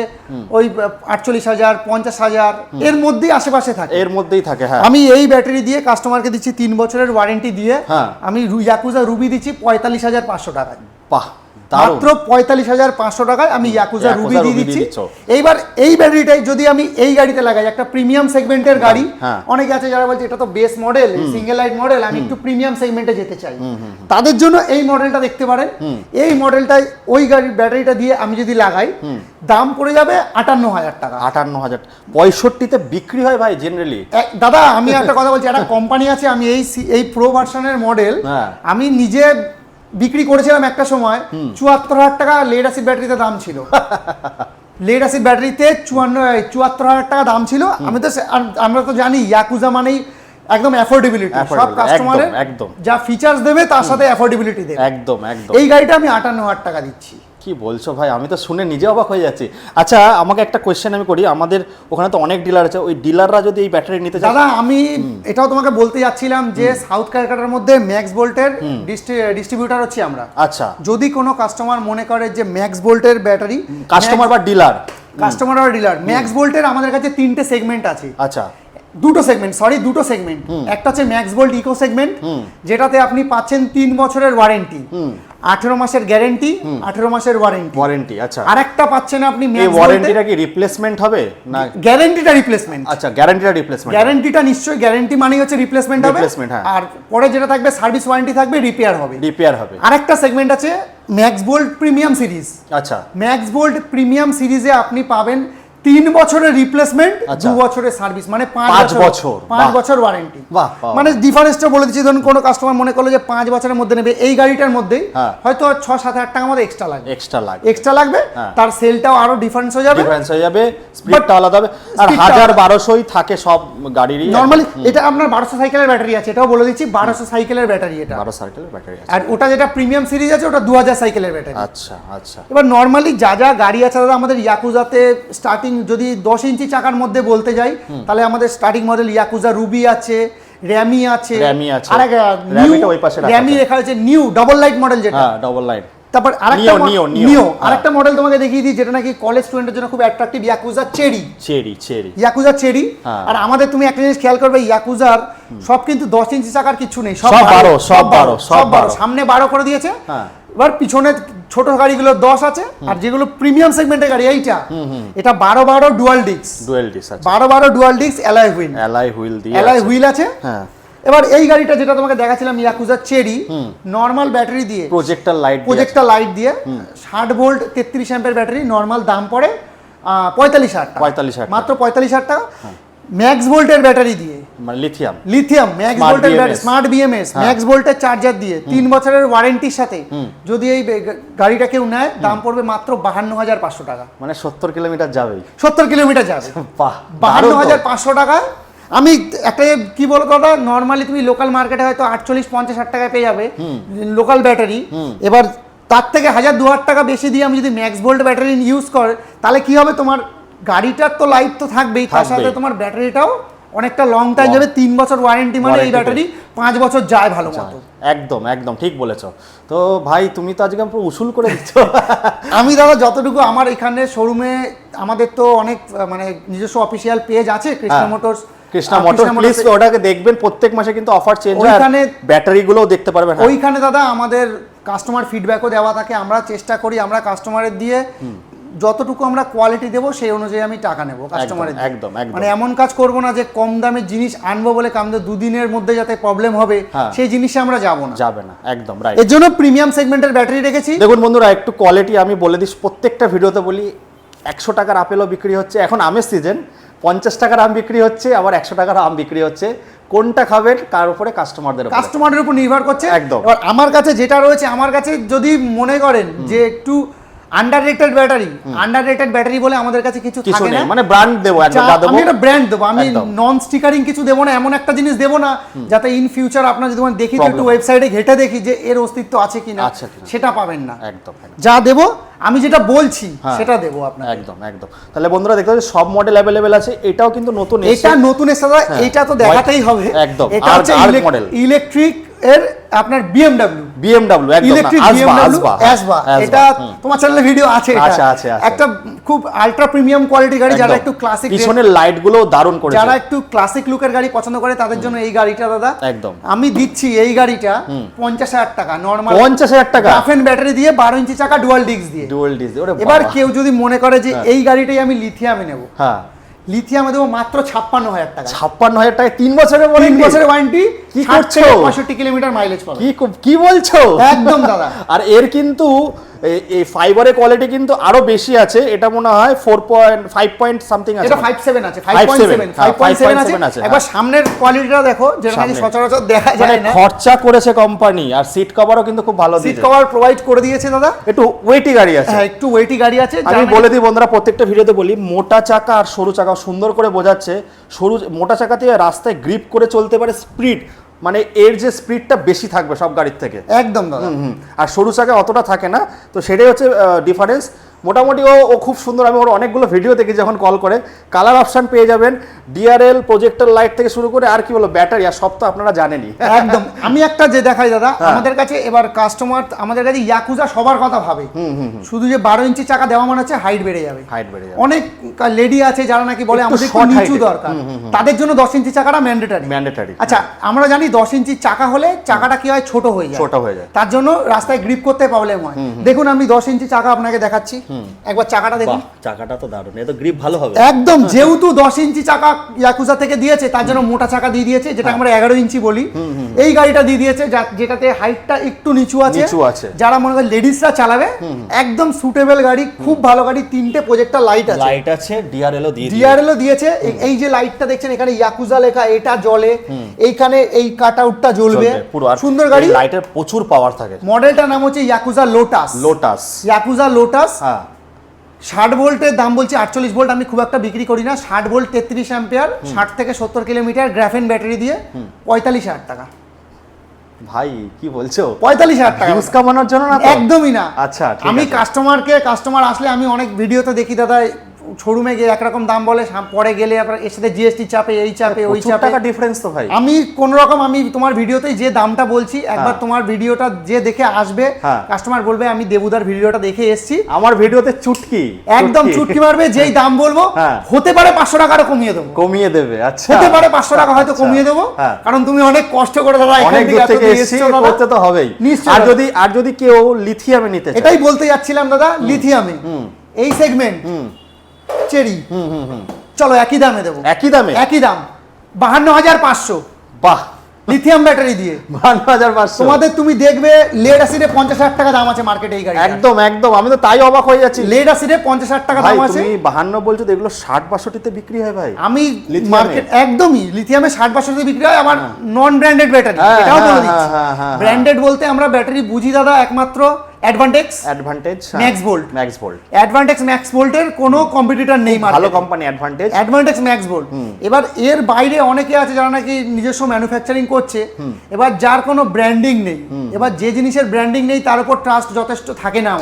ওই 48,000 50,000 এর মধ্যেই আশেপাশে থাকে, এর মধ্যেই থাকে। হ্যাঁ, আমি এই ব্যাটারি দিয়ে কাস্টমারকে দিচ্ছি 3 বছরের ওয়ারেন্টি দিয়ে। আমি ইয়াকুজা রুবি দিচ্ছি 45,500 টাকায়। বাহ, মাত্র 45,500 টাকায় আমি ইয়াকুজা রুবি দিয়ে দিচ্ছি। এইবার এই ব্যাটারিটাই যদি আমি এই গাড়িতে লাগাই, একটা প্রিমিয়াম সেগমেন্টের গাড়ি, অনেকে আছে যারা বলছে এটা তো base model, single light model, আমি একটু প্রিমিয়াম সেগমেন্টে যেতে চাই, তাদের জন্য এই মডেলটা দেখতে পারেন। এই মডেলটাই ওই গাড়ির ব্যাটারিটা দিয়ে আমি যদি লাগাই, দাম পড়ে যাবে 58,000 টাকা। 58,000 65-তে বিক্রি হয় ভাই জেনারেলি। দাদা আমি একটা কথা বলছি, একটা কোম্পানি আছে, আমি এই প্রো ভার্সনের মডেল আমি নিজে বিক্রি করেছিলাম একটা সময়, 74,000 টাকা লেড অ্যাসিড ব্যাটারিতে দাম ছিল। লেড অ্যাসিড ব্যাটারিতে 74,000 টাকা দাম ছিল। আমরা তো জানি ইয়াকুজা মানেই একদম অ্যাফোর্ডেবিলিটি, সব কাস্টমারের যা ফিচার্স দেবে তার সাথে অ্যাফোর্ডেবিলিটি দেবে। একদম। এই গাড়িটা আমি 58,000 টাকা দিচ্ছি। কি বলছো ভাই, আমি তো শুনে নিজে অবাক হয়ে যাচ্ছি। আচ্ছা, আমাকে একটা কোয়েশ্চেন আমি করি, আমাদের ওখানে তো অনেক ডিলার আছে, ওই ডিলাররা যদি এই ব্যাটারি নিতে চায়? দাদা আমি এটাও তোমাকে বলতে যাচ্ছিলাম যে সাউথ ক্যালকাটার মধ্যে ম্যাক্স ভোল্টের ডিস্ট্রিবিউটর হচ্ছে আমরা। আচ্ছা, যদি কোনো কাস্টমার মনে করে যে ম্যাক্স ভোল্টের ব্যাটারি, কাস্টমার বা ডিলার, ম্যাক্স ভোল্টের আমাদের কাছে 3টে সেগমেন্ট আছে। আচ্ছা, দুটো সেগমেন্ট। একটা হচ্ছে ম্যাক্স ভোল্ট ইকো সেগমেন্ট, যেটাতে আপনি পাচ্ছেন 3 বছরের ওয়ারেন্টি, 18 মাসের গ্যারান্টি, 18 মাসের ওয়ারেন্টি। আচ্ছা, আরেকটা পাচ্ছেন আপনি এই ওয়ারেন্টিটা কি রিপ্লেসমেন্ট হবে না গ্যারান্টিটা রিপ্লেসমেন্ট? আচ্ছা, গ্যারান্টিটা গ্যারান্টিটা নিশ্চয়ই, গ্যারান্টি মানেই হচ্ছে রিপ্লেসমেন্ট হবে। আর পরে যেটা থাকবে সার্ভিস ওয়ারেন্টি থাকবে, রিপেয়ার হবে। আরেকটা সেগমেন্ট আছে ম্যাক্স ভোল্ট প্রিমিয়াম সিরিজ। আচ্ছা, ম্যাক্স ভোল্ট প্রিমিয়াম সিরিজে আপনি পাবেন 3 বছরের রিপ্লেসমেন্ট, 2 বছরের সার্ভিস, মানে 5 বছর ওয়ারেন্টি। মানে ডিফারেন্সটা বলে দিচ্ছি, ধরুন কোনো কাস্টমার মনে করলো যে 5 বছরের মধ্যে নেবে, এই গাড়িটার মধ্যেই হয়তো 6-7 টাকা মতো এক্সট্রা লাগবে, তার সেলটাও আরো ডিফারেন্স হয়ে যাবে, স্পিডটা আলাদা হবে। আর 1000-1200ই থাকে সব গাড়িরই নরমালি। এটা আপনার 1200 সাইকেলের ব্যাটারি আছে, এটাও বলে দিচ্ছি 1200 সাইকেলের ব্যাটারি, এটা 1200 সাইকেলের ব্যাটারি আছে। আর ওটা যেটা প্রিমিয়াম সিরিজ আছে ওটা 2000 সাইকেলের ব্যাটারি। আচ্ছা। এবার নরমালি যা গাড়ি আছে দাদা, আমাদের ইয়াকুজাতে স্টার্টিং যদি 10 ইঞ্চি চাকার মধ্যে বলতে যাই, তাহলে আমাদের স্টার্টিং মডেল ইয়াকুজা রুবি আছে, র্যামি আছে, আর র্যামি লেখা আছে নিউ ডাবল লাইট মডেল, যেটা ডাবল লাইট। তারপর আরেকটা মডেল তোমাকে দেখিয়ে দিই, যেটা নাকি কলেজ স্টুডেন্টের জন্য খুব অ্যাট্রাকটিভ, ইয়াকুজা চেরি। আর আমাদের তুমি একটা জিনিস খেয়াল করবে, ইয়াকুজার সব কিন্তু 10 ইঞ্চি চাকার কিছু নেই, সব 12, সামনে 12 করে দিয়েছে। এবার পিছনে ছোট গাড়িগুলো 10 আছে, আর যেগুলো প্রিমিয়াম সেগমেন্টের গাড়ি এটা 12 dual disk, 12 dual disk alloy wheel আছে। এবার এই গাড়িটা যেটা তোমাকে দেখাচ্ছিলাম ইয়াকুজা চেরি, নরমাল ব্যাটারি দিয়ে, প্রজেক্টর লাইট দিয়ে 60 ভোল্ট 33 অ্যাম্পিয়ার ব্যাটারি, নরমাল দাম পড়ে 45,000 টাকা, মাত্র 45,000 টাকা। ম্যাক্স ভোল্টের ব্যাটারি দিয়ে, মানে লিথিয়াম ম্যাক্স ভোল্টের ব্যাটারি, স্মার্ট বিএমএস ম্যাক্স ভোল্টের চার্জার দিয়ে 3 বছরের ওয়ারেন্টির সাথে যদি এই গাড়িটা কেউ নেয়, দাম পড়বে মাত্র 52,500 টাকা, মানে 70 কিলোমিটার যাবে। 52,500 টাকা। আমি একটা কি বলতো দাদা, নর্মালি তুমি লোকাল মার্কেটে হয়তো 48-50,000 টাকায় পেয়ে যাবে লোকাল ব্যাটারি। এবার তার থেকে 1,000-2,000 টাকা বেশি দিয়ে আমি যদি ম্যাক্স ভোল্ট ব্যাটারি ইউজ করে, তাহলে কি হবে, তোমার গাড়িটার তো লাইফ তো থাকবেই, তার সাথে তোমার ব্যাটারিটাও অনেকটা লং টাইম যাবে। 3 বছর ওয়ারেন্টি, মানে এই ব্যাটারি 5 বছর যায় ভালো মতো। একদম ঠিক বলেছো। তো ভাই তুমি তো আজকে পুরো উসুল করে দিচ্ছ। আমি দাদা যতটুকু আমার এখানে শোরুমে, আমাদের তো অনেক মানে নিজস্ব অফিসিয়াল পেজ আছে, কৃষ্ণা মোটরস, প্লিজ ওটাকে দেখবেন, প্রত্যেক মাসে কিন্তু অফার চেঞ্জ হয়, ওখানে ব্যাটারিগুলোও দেখতে পারবেন। ওইখানে দাদা আমাদের কাস্টমার ফিডব্যাকও দেওয়া থাকে, আমরা চেষ্টা করি আমরা কাস্টমারের দিয়ে যতটুকু আমরা কোয়ালিটি দেবো সেই অনুযায়ী আমি টাকা নেবো কাস্টমারের। একদম মানে এমন কাজ করব না যে কম দামের জিনিস আনবো বলে আমাদের 2 দিনের মধ্যে যাতে প্রবলেম হবে সেই জিনিসে আমরা যাবে না। একদম রাইট। এর জন্য প্রিমিয়াম সেগমেন্টের ব্যাটারি রেখেছি। দেখুন বন্ধুরা, একটু কোয়ালিটি আমি বলে দিই, প্রত্যেকটা ভিডিওতে বলি 100 টাকার আপেলও বিক্রি হচ্ছে, এখন আমের সিজন, 50 টাকার আম বিক্রি হচ্ছে, আবার 100 টাকার আম বিক্রি হচ্ছে। কোনটা খাবেন কার উপরে, কাস্টমারদের উপর নির্ভর করছে। একদম। এবার আমার কাছে যেটা রয়েছে, আমার কাছে যদি মনে করেন যে একটু আন্ডাররেটেড ব্যাটারি বলে আমাদের কাছে কিছু থাকে না, মানে ব্র্যান্ড দেবো, আমি একটা ব্র্যান্ড দেবো, আমি নন স্টিকারিং কিছু দেবো না, এমন একটা জিনিস দেবো না যাতে ইন ফিউচার আপনার যদি দেখি একটু ওয়েবসাইটে ঘেটে দেখি যে এর অস্তিত্ব আছে কিনা, সেটা পাবেন না। একদম। যা দেবো আমি যেটা বলছি সেটা দেবো আপনার। একদম একদম। তাহলে বন্ধুরা দেখতে পাচ্ছেন সব মডেল অ্যাভেলেবেল আছে। এটাও কিন্তু নতুন এটা নতুন এসে দাদা, এটা তো দেখাতেই হবে। একদম এটা হচ্ছে মডেল ইলেকট্রিক এর আপনার BMW একদম ইলেকট্রিক আসবা। এটা তোমার চ্যানেলে ভিডিও আছে। এটা একটা খুব আলট্রা প্রিমিয়াম কোয়ালিটি গাড়ি, যারা একটু ক্লাসিক, পিছনের লাইট গুলো দারুণ করেছে, যারা একটু ক্লাসিক লুকের গাড়ি পছন্দ করে তাদের জন্য এই গাড়িটা দাদা একদম। আমি দিচ্ছি এই গাড়িটা 50,000 টাকা নরমাল, 50,000 টাকা গ্রাফেন ব্যাটারি দিয়ে 12 ইঞ্চি চাকা ডুয়াল ডিস্ক দিয়ে। এবার কেউ যদি মনে করে যে এই গাড়িটাই আমি লিথিয়ামে নেব, হ্যাঁ লিথিয়ামে দেবো মাত্র 56,000 টাকা। 56,000 টাকা 3 বছরের 3 বছরের ওয়ারেন্টি, কি করছো? 65 কিলোমিটার মাইলেজ পাবে। কি বলছো? একদম দাদা। আর এর কিন্তু এই ফাইবারের কোয়ালিটি কিন্তু আরো বেশি আছে। এটা মনে হয় 4.5 পয়েন্ট সামথিং আছে। এটা 5.7 আছে, 5.7 আছে। একবার সামনের কোয়ালিটিটা দেখো, যেটা নাকি সচরাচর দেখা যায় না। খরচা করেছে কোম্পানি। আর সিট কভারও কিন্তু খুব ভালো দিয়েছে, সিট কভার প্রোভাইড করে দিয়েছে দাদা। একটু ওয়েটি গাড়ি আছে। হ্যাঁ, একটু ওয়েটি গাড়ি আছে। আমি বলে দিই বন্ধুরা, প্রত্যেকটা ভিডিওতে বলি, মোটা চাকা আর সরু চাকা সুন্দর করে বোঝাচ্ছে। মোটা চাকা দিয়ে রাস্তায় গ্রিপ করে চলতে পারে, স্পিড মানে এর যে স্পিডটা বেশি থাকবে সব গাড়ির থেকে। একদম দাদা। আর সরু চাকা অতটা থাকে না, তো সেটাই হচ্ছে ডিফারেন্স। মোটামুটি ও খুব সুন্দর। আমি ওর অনেকগুলো ভিডিও দেখি যখন কল করে। কালার অপশন পেয়ে যাবেন, ডিআরএল, প্রজেক্টর লাইট থেকে শুরু করে আর কি বলো ব্যাটারি, আর সব তো আপনারা জানেনই। একদম। আমি একটা যে দেখাই দাদা, আমাদের কাছে এবার কাস্টমার, আমাদের কাছে ইয়াকুজা সবার কথা ভাবে। শুধু যে 12 ইঞ্চি চাকা দেওয়া মানে হচ্ছে হাইট বেড়ে যাবে। অনেক লেডি আছে যারা নাকি বলে আমাদের একটু নিচু দরকার, তাদের জন্য 10 ইঞ্চি চাকাটা ম্যান্ডেটরি। আচ্ছা, আমরা জানি 10 ইঞ্চি চাকা হলে চাকাটা কি হয়, ছোট হয়ে যায়। তার জন্য রাস্তায় গ্রিপ করতে প্রবলেম হয়। দেখুন আমি 10 ইঞ্চি চাকা আপনাকে দেখাচ্ছি, একবার চাকাটা দেখুন। চাকাটা তো দারুণ, এত গ্রিপ ভালো হবে একদম। যেহেতু 10 ইঞ্চি চাকা ইয়াকুজা থেকে দিয়েছে, তার জন্য মোটা চাকা দিয়ে দিয়েছে, যেটা আমরা 11 ইঞ্চি বলি। এই গাড়িটা দিয়ে দিয়েছে যেটাতে হাইটটা একটু নিচু আছে। যারা মনে করে লেডিসরা চালাবে, একদম সুটেবল গাড়ি, খুব ভালো গাড়ি। 3টে প্রজেক্টর লাইট আছে, ডিআরএলও দিয়েছে। এই যে লাইটটা দেখছেন এখানে ইয়াকুজা লেখা, এটা জ্বলে। এইখানে এই কাট আউটটা জ্বলবে, সুন্দর গাড়ি। লাইটের প্রচুর পাওয়ার থাকে। মডেলটার নাম হচ্ছে ইয়াকুজা লোটাস। 60 ভোল্টের দাম বলছি 48 ভোল্ট। আমি খুব একটা বিক্রি করি না। 60 ভোল্ট 33 অ্যাম্পিয়ার, 60 থেকে 70 কিলোমিটার, গ্রাফেন ব্যাটারি দিয়ে 45,000 টাকা। ভাই কি বলছো? 45,000 টাকা ভিউজ কামানোর জন্য না? একদমই না। আচ্ছা, আমি কাস্টমার আসলে আমি অনেক ভিডিওতে দেখি দাদা, শোরুমে গিয়ে একরকম দাম বলে, পরে গেলে আপনার এর সাথে জিএসটি চাপে, এই চাপে, ওই চাপে, টাকা ডিফারেন্স তো ভাই। আমি কোন রকম, আমি তোমার ভিডিওতেই যে দামটা বলছি, একবার তোমার ভিডিওটা যে দেখে আসবে, কাস্টমার বলবে আমি দেবুদার ভিডিওটা দেখে এসেছি, আমার ভিডিওতে চুটকি, একদম চুটকি মারবে। যেই দাম বলবো হতে পারে 500 টাকা আরো কমিয়ে দেবে। আচ্ছা, হতে পারে 500 টাকা হয়তো কমিয়ে দেবো, কারণ তুমি অনেক কষ্ট করে দাদা অনেক দূর থেকে এসেছো, করতে তো হবেই। আর যদি কেউ লিথিয়ামে নিতে চায়, এটাই বলতে যাচ্ছিলাম দাদা, লিথিয়ামে এই সেগমেন্ট চেরি, চলো একই দামে দেবো। একই দাম 52,500। বাহ, লিথিয়াম ব্যাটারি দিয়ে 52,500। তোমাদের তুমি দেখবে লেড অ্যাসিডে 50,000 টাকা দাম আছে মার্কেটে এই গাড়ি। একদম। আমি তো তাই অবাক হয়ে যাচ্ছি। লেড অ্যাসিডে 50,000 টাকা দাম আছে। তুমি 52 বলছো, এগুলো 60-62 তে বিক্রি হয় ভাই। আমি মার্কেট একদমই লিথিয়ামে 60-62 তে বিক্রি হয়। আমার নন ব্র্যান্ডেড ব্যাটারি, এটাও বলে দিচ্ছি। ব্র্যান্ডেড বলতে আমরা ব্যাটারি বুঝি দাদা একমাত্র advantage, max volt. Advantage max ভোল্টের কোনো কম্পিটিটর নেই মার্কেটে। ভালো কোম্পানি অ্যাডভান্টেজ ম্যাক্স ভোল্ট। এবার এর বাইরে অনেকে আছে যারা নাকি নিজস্ব ম্যানুফ্যাকচারিং করছে, এবার যার কোনো ব্র্যান্ডিং নেই। এবার যে জিনিসের ব্র্যান্ডিং নেই তার উপর ট্রাস্ট যথেষ্ট থাকে না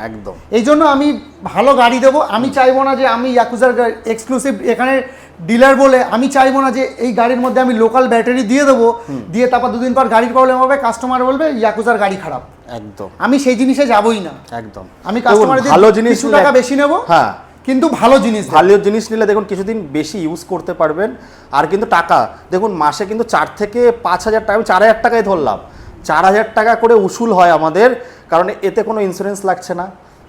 একদম। এই জন্য আমি ভালো গাড়ি দেবো। আমি চাইবো না যে আমি ইয়াকুজার এক্সক্লুসিভ এখানে ডিলার বলে, আমি চাইবো না যে এই গাড়ির মধ্যে আমি লোকাল ব্যাটারি দিয়ে দেবো, দিয়ে তারপর 2 দিন পর গাড়ির প্রবলেম হবে, কাস্টমার বলবে ইয়াকুজার গাড়ি খারাপ। একদম। আমি সেই জিনিসে যাবই না। একদম। আমি কাস্টমারদের ভালো জিনিস, কিছু টাকা বেশি নেবো, কিন্তু ভালো জিনিস নিলে দেখুন কিছুদিন বেশি ইউজ করতে পারবেন। আর কিন্তু টাকা দেখুন, মাসে কিন্তু 4 থেকে 5,000 টাকা, আমি 4,000 টাকায় ধরলাম, 4,000 টাকা করে উসুল হয় আমাদের, কারণ এতে কোনো ইন্স্যুরেন্স লাগছে না।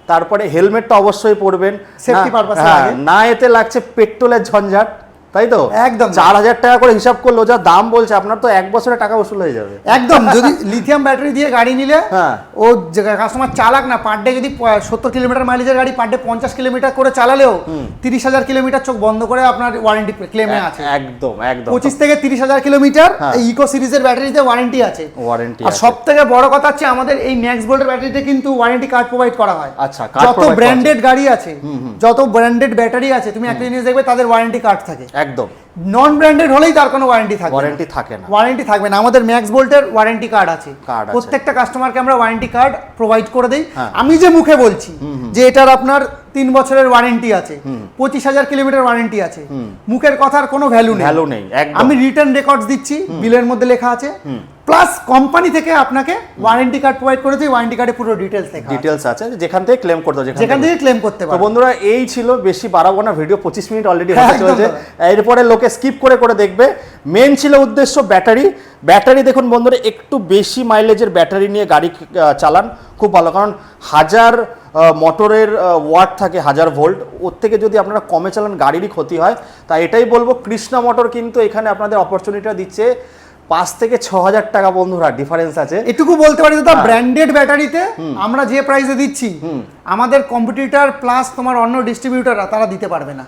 তারপরে হেলমেটটা অবশ্যই পরবেন, সেফটি পারপাসে না এতে লাগছে পেট্রোলের ঝঞ্ঝাট, তাই তো? একদম। 4,000 টাকা করে হিসাব করলো, যা দাম বলছে আপনার তো 1 বছরে টাকা উসুল হয়ে যাবে। একদম। যদি লিথিয়াম ব্যাটারি দিয়ে গাড়ি নিলে ও কাস্টমার চালাক না, পার ডে যদি 70 কিলোমিটার মাইলেজের গাড়ি পার ডে 50 কিলোমিটার করে চালালেও 30,000 কিলোমিটার চোখ বন্ধ করে আপনার ওয়ারেন্টি ক্লেমে আছে। একদম। 25 থেকে 30,000 কিলোমিটার ইকো সিরিজের ব্যাটারিতে ওয়ারেন্টি আছে। আর সব থেকে বড় কথা হচ্ছে আমাদের এই ম্যাক্স ভোল্টের ব্যাটারিতে কিন্তু ওয়ারেন্টি কার্ড প্রোভাইড করা হয়। আচ্ছা, যত ব্র্যান্ডেড গাড়ি আছে, যত ব্র্যান্ডেড ব্যাটারি আছে, তুমি একটা জিনিস দেখবে তাদের ওয়ারেন্টি কার্ড থাকে। একদম নন ব্র্যান্ডেড হলেই তার কোনো ওয়ারেন্টি থাকবে ওয়ারেন্টি থাকে না। ওয়ারেন্টি থাকবে না। আমাদের ম্যাক্স বোল্টের ওয়ারেন্টি কার্ড আছে, কার্ড আছে। প্রত্যেকটা কাস্টমারকে আমরা ওয়ারেন্টি কার্ড প্রোভাইড করে দিই। হ্যাঁ। আমি যে মুখে বলছি যে এটার আপনার 3 বছরের ওয়ারেন্টি আছে, 25,000 কিলোমিটার ওয়ারেন্টি আছে, মুখের কথার কোনো ভ্যালু নেই, ভ্যালু নেই একদম। আমি রিটার্ন রেকর্ডস দিচ্ছি, বিলের মধ্যে লেখা আছে, প্লাস কোম্পানি থেকে আপনাকে ওয়ারেন্টি কার্ড প্রোভাইড করে দিই, ওয়ারেন্টি কার্ডে পুরো ডিটেলস লেখা আছে, ডিটেলস আছে যেখান থেকে ক্লেম করতে হবে, যেখান থেকে ক্লেম করতে তো পারবেন। বন্ধুরা এই ছিল, বেশি বাড়াবো না, ভিডিও 25 মিনিট অলরেডি হ্যাঁ, হতে একদম চলেছে, দাদা। এরপরে লোকে স্কিপ করে করে দেখবে। মেন ছিল উদ্দেশ্য ব্যাটারি দেখুন বন্ধুরা, একটু বেশি মাইলেজের ব্যাটারি নিয়ে গাড়ি চালান খুব ভালো, কারণ 1000 মোটরের ওয়াট থাকে, 1000 ভোল্ট, ওর থেকে যদি আপনারা কমে চালান গাড়িরই ক্ষতি হয়। তাই এটাই বলবো, কৃষ্ণা মোটর কিন্তু এখানে আপনাদের অপরচুনিটিটা দিচ্ছে 5 থেকে 6,000 টাকা বন্ধুরা ডিফারেন্স আছে। এটুকু বলতে পারি দাদা, ব্র্যান্ডেড ব্যাটারিতে আমরা যে প্রাইসে দিচ্ছি আমাদের কম্পিটিটর প্লাস তোমার অন্য ডিস্ট্রিবিউটররা তারা দিতে পারবে না।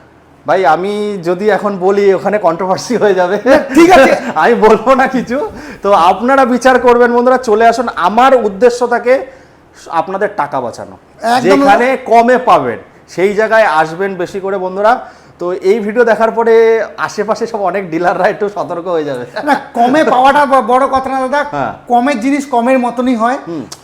ভাই আমি যদি এখন বলি ওখানে কন্ট্রোভার্সি হয়ে যাবে, ঠিক আছে আমি বলবো না কিছু, তো আপনারা বিচার করবেন বন্ধুরা। চলে আসুন, আমার উদ্দেশ্য থাকে আপনাদের টাকা বাঁচানো, একদম। যেখানে কমে পাবেন সেই জায়গায় আসবেন বেশি করে বন্ধুরা। তো এই ভিডিও দেখার পরে আশেপাশে সব অনেক ডিলাররা একটু সতর্ক হয়ে যাবে। না, কমে পাওয়াটা বড় কথা না দাদা, হ্যাঁ। কমের জিনিস কমের মতনই হয়,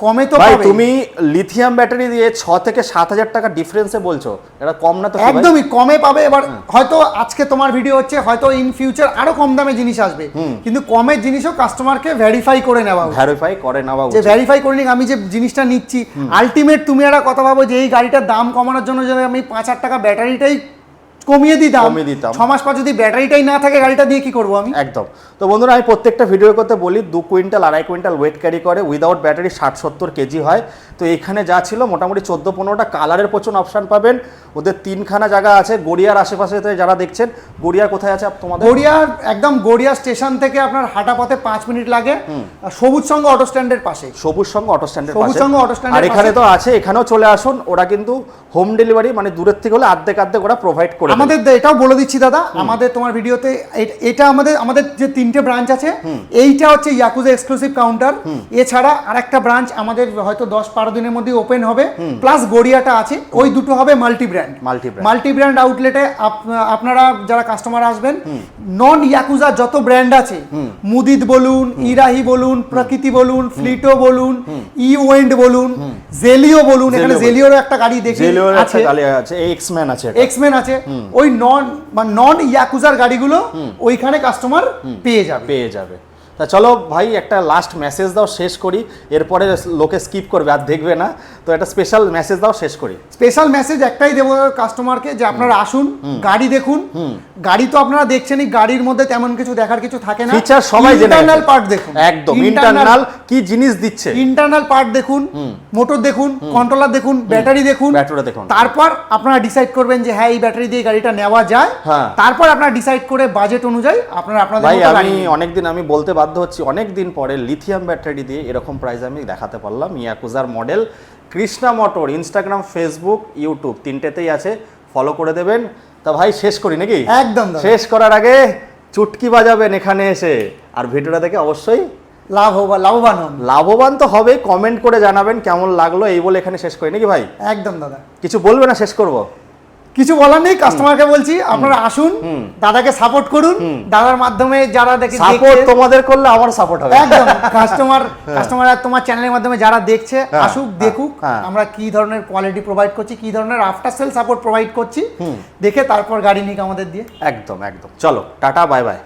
কমে তো ভাই পাবেই। তুমি লিথিয়াম ব্যাটারি দিয়ে 6 থেকে 7,000 টাকা ডিফারেন্সে বলছো, এটা কম না তো? কি ভাই? একদমই কমে পাবে। এবার হয়তো আজকে তোমার ভিডিও হচ্ছে, হয়তো ইন ফিউচার আরো কম দামে জিনিস আসবে, কিন্তু কমের জিনিসও কাস্টমারকে ভেরিফাই করে নেওয়া উচিত। ভেরিফাই করে নেওয়া যে উচিত। ভেরিফাই করে নিক আমি যে জিনিসটা নিচ্ছি, আলটিমেট তুমি একটা কথা ভাবো যে এই গাড়িটার দাম কমানোর জন্য যদি আমি 5,000 টাকা ব্যাটারিটাই কমিয়ে দিতাম, 6 মাস পর যদি ব্যাটারিটাই না থাকে গাড়িটা দিয়ে কি করবো আমি? একদম। তো বন্ধুরা আমি প্রত্যেকটা ভিডিও করতে বলি 2 কুইন্টাল 2.5 কুইন্টাল ওয়েট ক্যারি করে, উইদাউট ব্যাটারি 60-70 কেজি হয়। তো এখানে যা ছিল মোটামুটি 14-15টা কালারের প্রচুর অপশন পাবেন। ওদের 3খানা জায়গা আছে গড়িয়ার আশেপাশে, যারা দেখছেন গড়িয়ার কোথায় আছে তোমাদের? গড়িয়ার একদম গড়িয়া স্টেশন থেকে আপনার হাঁটা পথে 5 মিনিট লাগে, সবুজ সংঘ অটো স্ট্যান্ডের পাশে। সবুজ সংঘ অটো স্ট্যান্ডের সবুজ পাশে। সংঘ অটো স্ট্যান্ডের আর এখানে তো আছে, এখানেও চলে আসুন, ওরা কিন্তু হোম ডেলিভারি মানে দূরের থেকে হলে অর্ধেক ওরা প্রোভাইড করে দেবে। আমাদের এটাও বলে দিচ্ছি দাদা, আমাদের তোমার ভিডিওতে এটা আমাদের যে 3টে ব্রাঞ্চ আছে, এইটা হচ্ছে ইয়াকুজা এক্সক্লুসিভ কাউন্টার। এছাড়া আরেকটা ব্রাঞ্চ আমাদের হয়তো 10-12 দিনের মধ্যে ওপেন হবে, প্লাস গড়িয়াটা আছে, ওই দুটো হবে মাল্টি ব্র্যান্ড। মাল্টি ব্র্যান্ড আউটলেটে আপনারা যারা কাস্টমার আসবেন, নন ইয়াকুজা যত ব্র্যান্ড আছে, মুদিত বলুন, ইরাহি বলুন, প্রকৃতি বলুন, ফ্লিটো বলুন, ইওয়েন্ড বলুন, জেলিও বলুন, এখানে জেলিওর একটা গাড়ি দেখি আছে, এক্সম্যান আছে, এক্সম্যান আছে, ওই নন ইয়াকুজার গাড়িগুলো ওইখানে কাস্টমার পেয়ে যাবে। তা চলো ভাই একটা লাস্ট মেসেজ দাও, শেষ করি, এরপরে লোকে স্কিপ করবে আর দেখবে না, তো একটা স্পেশাল মেসেজ দাও, শেষ করি। স্পেশাল মেসেজ একটাই দেবো কাস্টমারকে, যে আপনারা আসুন, গাড়ি দেখুন। গাড়ি তো আপনারা দেখছেনই, গাড়ির মধ্যে তেমন কিছু দেখার কিছু থাকে না, ফিচার সবাই জেনে ইন্টারনাল পার্ট দেখুন, একদম ইন্টারনাল কি জিনিস দিচ্ছে, ইন্টারনাল পার্ট দেখুন, মোটর দেখুন, কন্ট্রোলার দেখুন, ব্যাটারি দেখুন, তারপর আপনারা ডিসাইড করবেন যে হ্যাঁ এই ব্যাটারি দিয়ে গাড়িটা নেওয়া যায়। তারপর আপনারা ডিসাইড করে বাজেট অনুযায়ী আপনারা আপনাদের ভাই আমি অনেকদিন আমি বলতে বাধ্য হচ্ছি, অনেকদিন পরে লিথিয়াম ব্যাটারি দিয়ে এরকম প্রাইস আমি দেখাতে পারলাম। ইয়াকুজার model, Krishna motor, Instagram, Facebook, YouTube 3টেতেই আছে, ফলো করে দেবেন। তা ভাই শেষ করি নাকি? একদম। শেষ করার আগে চুটকি বাজাবেন এখানে এসে, আর ভিডিওটা দেখে অবশ্যই লাভবান তো হবে, কমেন্ট করে জানাবেন কেমন লাগলো, এই বলে এখানে শেষ করি নাকি ভাই? একদম দাদা। কিছু বলবে না, শেষ করব? কিছু বলার নেই, কাস্টমারকে বলছি আপনারা আসুন, দাদাকে সাপোর্ট করুন, দাদার মাধ্যমে যারা সাপোর্ট তোমাদের করলে আমার সাপোর্ট হবে একদম। কাস্টমার আর তোমার চ্যানেলের মাধ্যমে যারা দেখছে আসুক, দেখুক আমরা কি ধরনের কোয়ালিটি প্রোভাইড করছি, কি ধরনের আফটার সেল সাপোর্ট প্রোভাইড করছি, দেখে তারপর গাড়ি নিক আমাদের দিয়ে। একদম। চলো টাটা, বাই বাই।